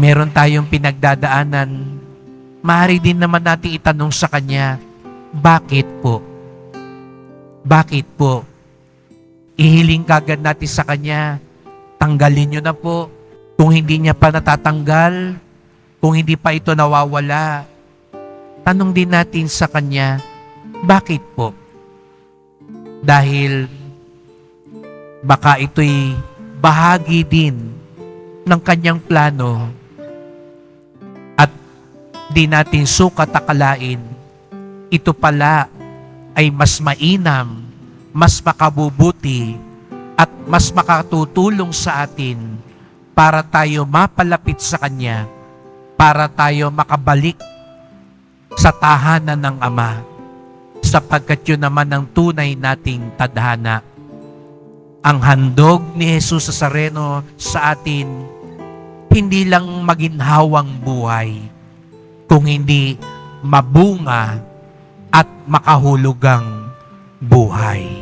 meron tayong pinagdadaanan, maaari din naman natin itanong sa Kanya, bakit po? Bakit po? Ihiling kagad natin sa Kanya, tanggalin niyo na po. Kung hindi niya pa natatanggal, kung hindi pa ito nawawala, tanong din natin sa Kanya, bakit po? Dahil baka ito'y bahagi din ng Kanyang plano at di natin sukat akalain, ito pala ay mas mainam, mas makabubuti at mas makatutulong sa atin para tayo mapalapit sa Kanya, para tayo makabalik sa tahanan ng Ama, sapagkat yun naman ang tunay nating tadhana. Ang handog ni Jesus Nazareno sa atin, hindi lang maginhawang buhay, kung hindi mabunga at makahulugang buhay.